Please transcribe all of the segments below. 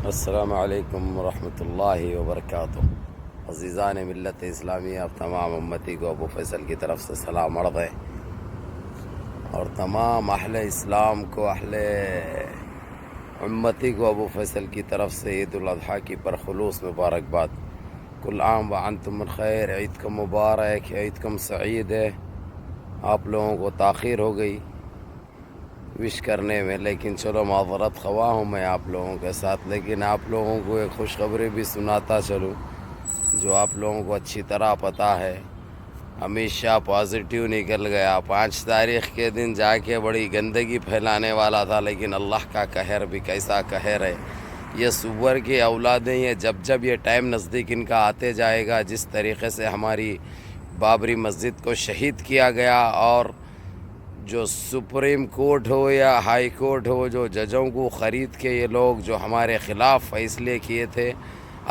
السلام علیکم ورحمۃ اللہ وبرکاتہ۔ عزیزان ملت اسلامیہ، آپ تمام امتی کو ابو فیصل کی طرف سے سلام عرض ہے، اور تمام اہل اسلام کو، اہل امتی کو ابو فیصل کی طرف سے عید الاضحیٰ کی پرخلوص مبارکباد۔ کل عام وانتم بخیر، عید کا مبارک، عید کم سعید ہے۔ آپ لوگوں کو تاخیر ہو گئی وش کرنے میں، لیکن چلو معذرت خواہ ہوں میں آپ لوگوں کے ساتھ، لیکن آپ لوگوں کو ایک خوشخبری بھی سناتا چلوں جو آپ لوگوں کو اچھی طرح پتہ ہے۔ امت شاہ پازیٹیو نکل گیا 5 تاریخ کے دن، جا کے بڑی گندگی پھیلانے والا تھا، لیکن اللہ کا قہر بھی کیسا قہر ہے۔ یہ سور کی اولادیں، یہ جب یہ ٹائم نزدیک ان کا آتے جائے گا، جس طریقے سے ہماری بابری مسجد کو شہید کیا گیا، اور جو سپریم کورٹ ہو یا ہائی کورٹ ہو، جو ججوں کو خرید کے یہ لوگ جو ہمارے خلاف فیصلے کیے تھے،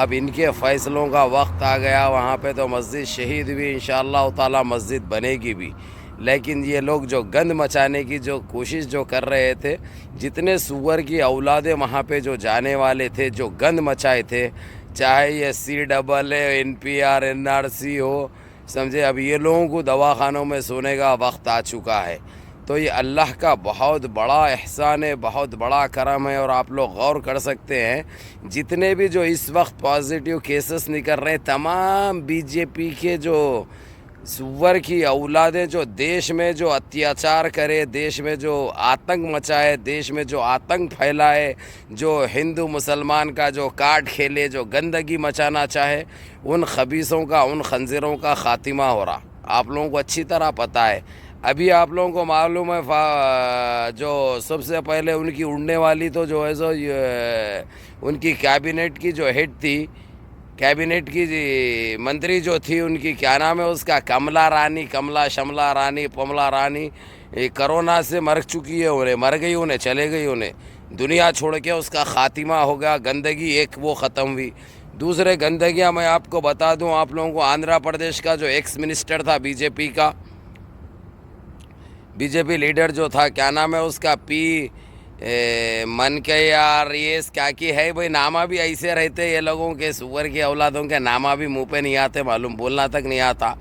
اب ان کے فیصلوں کا وقت آ گیا۔ وہاں پہ تو مسجد شہید بھی انشاءاللہ تعالی مسجد بنے گی بھی، لیکن یہ لوگ جو گند مچانے کی جو کوشش جو کر رہے تھے، جتنے سور کی اولادیں وہاں پہ جو جانے والے تھے، جو گند مچائے تھے، چاہے یہ CAA، NPR، NRC ہو، سمجھے، اب یہ لوگوں کو دواخانوں میں سونے کا وقت آ چکا ہے۔ تو یہ اللہ کا بہت بڑا احسان ہے، بہت بڑا کرم ہے، اور آپ لوگ غور کر سکتے ہیں جتنے بھی جو اس وقت پازیٹیو کیسز نکل رہے ہیں، تمام BJP کے جو سور کی اولادیں جو دیش میں جو اتیاچار کرے، دیش میں جو آتنک مچائے، دیش میں جو آتنک پھیلائے، جو ہندو مسلمان کا جو کارڈ کھیلے، جو گندگی مچانا چاہے، ان خبیثوں کا، ان خنزیروں کا خاتمہ ہو رہا۔ آپ لوگوں کو اچھی طرح پتہ ہے۔ ابھی آپ لوگوں کو معلوم ہے جو سب سے پہلے ان کی اڑنے والی تو جو ہے سو ان کی کیبنٹ کی جو ہیڈ تھی، کیبنٹ کی منتری جو تھی، ان کی کیا نام ہے اس کا، کملا رانی، پملا رانی، کرونا سے مر چکی ہے، مر گئی، انہیں چلے گئی، انہیں دنیا چھوڑ کے اس کا خاتمہ ہو گیا۔ گندگی ایک وہ ختم ہوئی۔ دوسرے گندگیاں میں آپ کو بتا دوں، آپ لوگوں کو آندھرا پردیش کا جو ایکس منسٹر تھا بی جے پی لیڈر جو تھا، کیا نام ہے اس کا، من کے یار، یہ کیا کی ہے بھائی، نامہ بھی ایسے رہتے یہ لوگوں کے، سور کی اولادوں کے نامہ بھی منہ پہ نہیں آتے، معلوم بولنا تک نہیں آتا،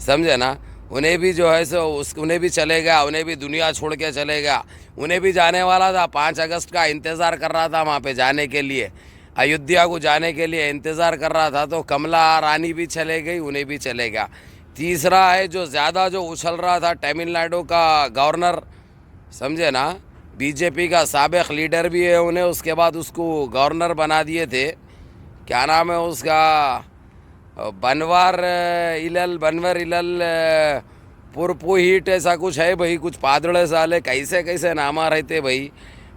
سمجھے نا۔ انہیں بھی جو ہے سو انہیں بھی چلے گیا، انہیں بھی دنیا چھوڑ کے چلے گیا۔ انہیں بھی جانے والا تھا، 5 اگست کا انتظار کر رہا تھا وہاں پہ جانے کے لیے، ایودھیا کو جانے کے لیے انتظار کر رہا تھا، تو کملا رانی بھی چلے گئی، انہیں بھی چلے گیا۔ تیسرا ہے جو زیادہ جو اچھل رہا تھا، تمل ناڈو کا گورنر، سمجھے نا، BJP کا سابق لیڈر بھی ہے، انہیں اس کے بعد اس کو گورنر بنا دیے تھے، کیا نام ہے اس کا، بنور الل پورپوہیٹ، ایسا کچھ ہے بھائی، کچھ پادڑے سالے کیسے نامہ رہتے بھائی۔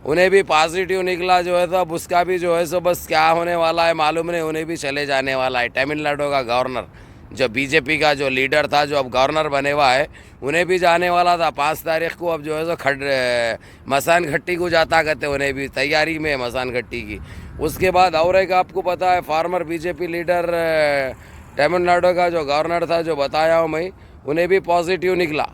انہیں بھی پازیٹیو نکلا جو ہے تو اب اس کا بھی جو ہے سو بس کیا ہونے والا ہے معلوم نہیں، انہیں بھی چلے جانے والا ہے۔ تمل ناڈو کا گورنر جو BJP کا جو لیڈر تھا، جو اب گورنر بنے ہوا ہے، انہیں بھی جانے والا تھا 5 تاریخ کو، اب جو ہے سو مسان گھٹی کو جاتا کرتے، انہیں بھی تیاری میں مسان گھٹی کی۔ اس کے بعد اور ایک آپ کو پتا ہے، former BJP leader Tamil Nadu کا جو گورنر تھا، جو بتایا ہوں میں، انہیں بھی پازیٹیو نکلا،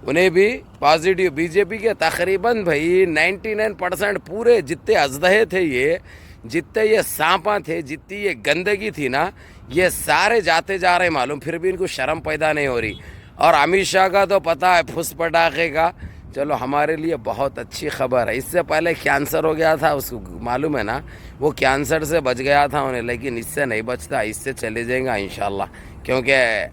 انہیں بھی پازیٹیو۔ BJP کے تقریباً بھائی 99% پورے جتنے اژدہے تھے، جتنے یہ سانپاں تھے، جتنی یہ گندگی تھی نا، یہ سارے جاتے جا رہے معلوم، پھر بھی ان کو شرم پیدا نہیں ہو رہی۔ اور امت شاہ کا تو پتہ ہے، پھس پٹاخے کا، چلو ہمارے لیے بہت اچھی خبر ہے۔ اس سے پہلے کینسر ہو گیا تھا، اس کو معلوم ہے نا، وہ کینسر سے بچ گیا تھا انہیں، لیکن اس سے نہیں بچتا، اس سے چلے جائیں گا انشاءاللہ، کیونکہ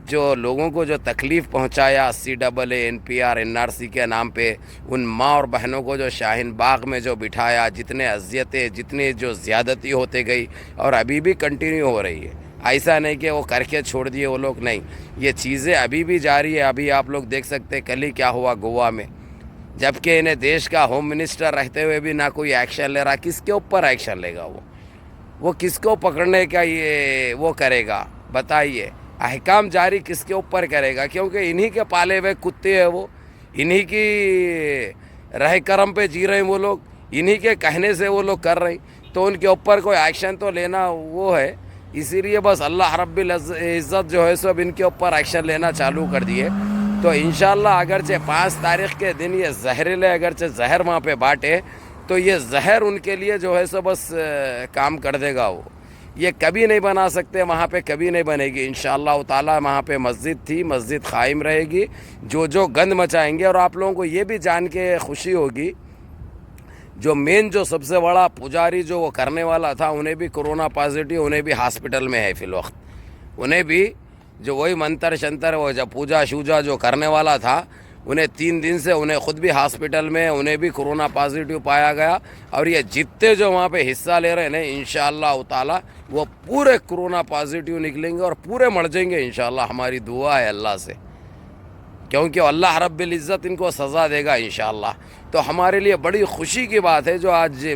جو لوگوں کو جو تکلیف پہنچایا CAA، NPR، NRC کے نام پہ، ان ماں اور بہنوں کو جو شاہین باغ میں جو بٹھایا، جتنے اذیتیں، جتنی جو زیادتی ہوتے گئی، اور ابھی بھی کنٹینیو ہو رہی ہے، ایسا نہیں کہ وہ کر کے چھوڑ دیے وہ لوگ، نہیں، یہ چیزیں ابھی بھی جاری ہے۔ ابھی آپ لوگ دیکھ سکتے ہیں کل ہی کیا ہوا گوا میں، جبکہ انہیں دیش کا ہوم منسٹر رہتے ہوئے بھی نہ کوئی ایکشن لے رہا۔ کس کے اوپر ایکشن لے گا وہ کس کو پکڑنے کا یہ وہ کرے گا، بتائیے، احکام جاری کس کے اوپر کرے گا؟ کیونکہ انہی کے پالے ہوئے کتے ہیں، وہ انہی کی رہ کرم پہ جی رہے ہیں وہ لوگ، انہی کے کہنے سے وہ لوگ کر رہے ہیں، تو ان کے اوپر کوئی ایکشن تو لینا وہ ہے۔ اسی لیے بس اللہ رب العزت جو ہے سب ان کے اوپر ایکشن لینا چالو کر دیے، تو انشاءاللہ اگرچہ 5 تاریخ کے دن یہ زہریلے اگرچہ زہر وہاں پہ بانٹے، تو یہ زہر ان کے لیے جو ہے سو بس کام کر دے گا. وہ یہ کبھی نہیں بنا سکتے, وہاں پہ کبھی نہیں بنے گی انشاءاللہ تعالی. وہاں پہ مسجد تھی, مسجد قائم رہے گی. جو گند مچائیں گے, اور آپ لوگوں کو یہ بھی جان کے خوشی ہوگی, جو مین جو سب سے بڑا پجاری جو وہ کرنے والا تھا, انہیں بھی کرونا پازیٹیو, انہیں بھی ہاسپٹل میں ہے فی الوقت. انہیں بھی جو وہی منتر شنتر وہ جب پوجا شوجا جو کرنے والا تھا, انہیں 3 دن سے انہیں خود بھی ہاسپٹل میں, انہیں بھی کرونا پازیٹیو پایا گیا. اور یہ جتنے جو وہاں پہ حصہ لے رہے ہیں انشاءاللہ تعالی وہ پورے کرونا پازیٹیو نکلیں گے اور پورے مر جائیں گے انشاءاللہ. ہماری دعا ہے اللہ سے, کیونکہ اللہ رب العزت ان کو سزا دے گا انشاءاللہ. تو ہمارے لیے بڑی خوشی کی بات ہے جو آج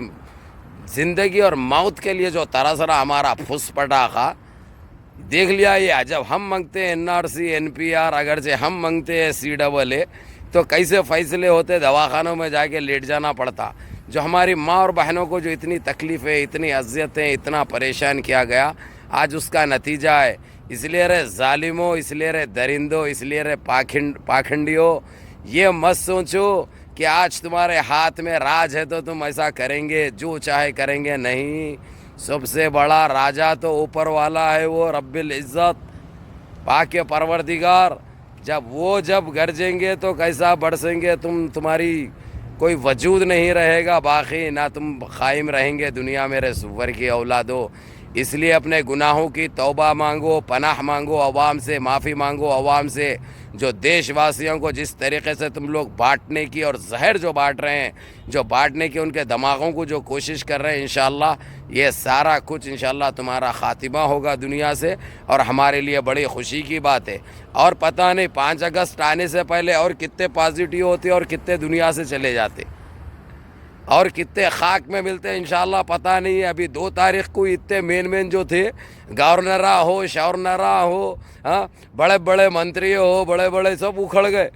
زندگی اور موت کے لیے جو طرح طرح ہمارا پھس پٹاخا دیکھ لیا. یہ جب ہم منگتے ہیں NRC NPR, اگرچہ ہم منگتے ہیں CAA, تو کیسے فیصلے ہوتے, دواخانوں میں جا کے لیٹ جانا پڑتا. جو ہماری ماں اور بہنوں کو جو اتنی تکلیفیں, اتنی اذیتیں, اتنا پریشان کیا گیا, آج اس کا نتیجہ ہے. اس لیے رے ظالموں, اس لیے رے درندوں, اس لیے رے پاکھنڈیوں, یہ مت سوچو کہ آج تمہارے ہاتھ میں راج ہے تو تم ایسا کریں گے, جو چاہے کریں گے. نہیں, سب سے بڑا راجا تو اوپر والا ہے, وہ رب العزت پاک پروردگار. جب گرجیں گے تو کیسا برسیں گے تمہاری کوئی وجود نہیں رہے گا باقی, نہ تم قائم رہیں گے دنیا میرے سور کی اولادو. اس لیے اپنے گناہوں کی توبہ مانگو, پناہ مانگو, عوام سے معافی مانگو, عوام سے. جو دیش واسیوں کو جس طریقے سے تم لوگ بانٹنے کی, اور زہر جو بانٹ رہے ہیں, جو بانٹنے کی ان کے دماغوں کو جو کوشش کر رہے ہیں, انشاءاللہ یہ سارا کچھ انشاءاللہ تمہارا خاتمہ ہوگا دنیا سے. اور ہمارے لیے بڑی خوشی کی بات ہے. اور پتہ نہیں 5 اگست آنے سے پہلے اور کتنے پازیٹیو ہوتے اور کتنے دنیا سے چلے جاتے, اور کتنے خاک میں ملتے انشاءاللہ پتہ نہیں ہے. ابھی 2 تاریخ کو اتنے مین جو تھے, گورنرا ہو, شورنرا ہو, بڑے بڑے منتری ہو, بڑے بڑے سب اکھڑ گئے,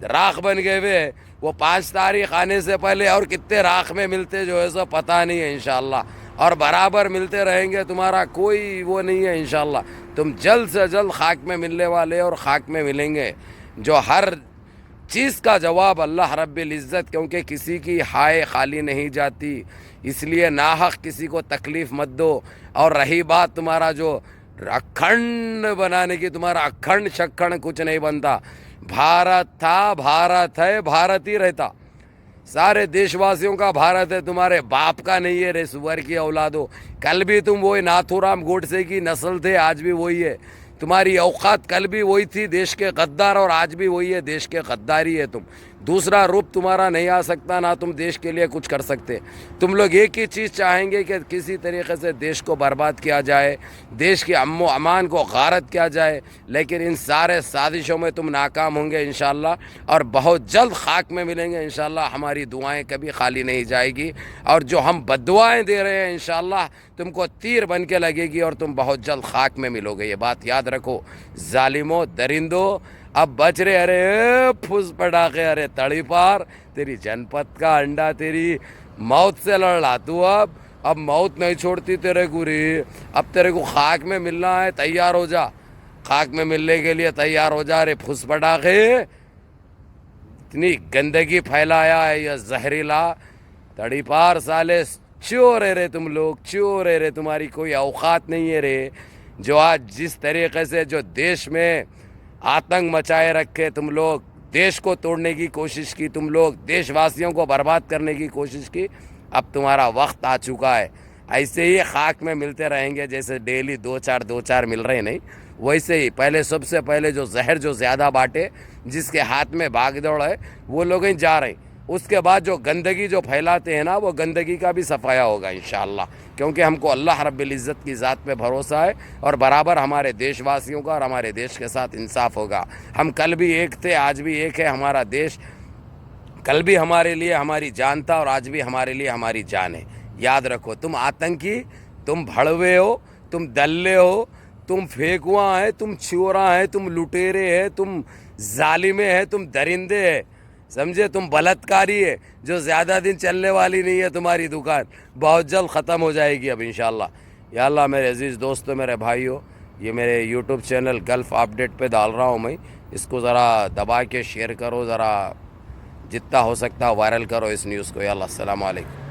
راکھ بن گئے ہوئے. وہ 5 تاریخ آنے سے پہلے اور کتنے راکھ میں ملتے جو ہے سو پتہ نہیں ہے انشاءاللہ. اور برابر ملتے رہیں گے, تمہارا کوئی وہ نہیں ہے انشاءاللہ. تم جلد سے جلد خاک میں ملنے والے اور خاک میں ملیں گے. جو ہر چیز کا جواب اللہ رب العزت, کیونکہ کسی کی ہائے خالی نہیں جاتی, اس لیے ناحق کسی کو تکلیف مت دو. اور رہی بات تمہارا جو اکھنڈ بنانے کی, تمہارا اکھنڈ شکھنڈ کچھ نہیں بنتا. بھارت تھا, بھارت ہے, بھارت ہی رہتا. سارے دیش واسیوں کا بھارت ہے, تمہارے باپ کا نہیں ہے رے سور کی اولادو. کل بھی تم وہی ناتھو رام گوڈسے کی نسل تھے, آج بھی وہی ہے. تمہاری اوقات کل بھی وہی تھی دیش کے غدار, اور آج بھی وہی ہے دیش کے غداری ہے. تم دوسرا روپ تمہارا نہیں آ سکتا, نہ تم دیش کے لیے کچھ کر سکتے. تم لوگ ایک ہی چیز چاہیں گے کہ کسی طریقے سے دیش کو برباد کیا جائے, دیش کے امن و امان کو غارت کیا جائے. لیکن ان سارے سازشوں میں تم ناکام ہوں گے انشاءاللہ, اور بہت جلد خاک میں ملیں گے انشاءاللہ. ہماری دعائیں کبھی خالی نہیں جائے گی, اور جو ہم بددعائیں دے رہے ہیں انشاءاللہ تم کو تیر بن کے لگے گی, اور تم بہت جلد خاک میں ملو گے. یہ بات یاد رکھو ظالموں, درندوں. اب بچ رہے, ارے پھس پٹاخے, ارے تڑی پار, تیری جنپت کا انڈا تیری موت سے لڑ لا تو. اب موت نہیں چھوڑتی تیرے کو ری. اب تیرے کو خاک میں ملنا ہے, تیار ہو جا, خاک میں ملنے کے لیے تیار ہو جا. رے پھس پٹاخے, اتنی گندگی پھیلایا ہے یہ زہریلا تڑی پار سالے. چور ہے رے تم لوگ, چور ہے رے, تمہاری کوئی اوقات نہیں ہے رے. جو آج جس طریقے سے جو دیش میں آتنک مچائے رکھے, تم لوگ دیش کو توڑنے کی کوشش کی, تم لوگ دیش واسیوں کو برباد کرنے کی کوشش کی. اب تمہارا وقت آ چکا ہے. ایسے ہی خاک میں ملتے رہیں گے, جیسے ڈیلی 2-4 مل رہے نہیں, ویسے ہی پہلے سب سے پہلے جو زہر جو زیادہ بانٹے, جس کے ہاتھ میں بھاگ دوڑ ہے, وہ لوگ ہی جا رہے ہیں. اس کے بعد جو گندگی جو پھیلاتے ہیں نا, وہ گندگی کا بھی صفایا ہوگا انشاءاللہ, کیونکہ ہم کو اللہ رب العزت کی ذات پہ بھروسہ ہے, اور برابر ہمارے دیش واسیوں کا اور ہمارے دیش کے ساتھ انصاف ہوگا. ہم کل بھی ایک تھے, آج بھی ایک ہے ہمارا دیش. کل بھی ہمارے لیے ہماری جان تھا, اور آج بھی ہمارے لیے ہماری جان ہے. یاد رکھو, تم آتنکی, تم بھڑوے ہو, تم دلے ہو, تم پھینکواں ہیں, تم چوراں ہیں, تم لٹیرے ہیں, تم ظالمے ہیں, تم درندے ہیں, سمجھے, تم بلاتکاری ہے. جو زیادہ دن چلنے والی نہیں ہے تمہاری دکان, بہت جلد ختم ہو جائے گی اب انشاءاللہ. یا اللہ میرے عزیز دوستو, میرے بھائیو, یہ میرے یوٹیوب چینل گلف اپڈیٹ پہ ڈال رہا ہوں میں, اس کو ذرا دبا کے شیئر کرو, ذرا جتنا ہو سکتا ہے وائرل کرو اس نیوز کو. یلا السلام علیکم.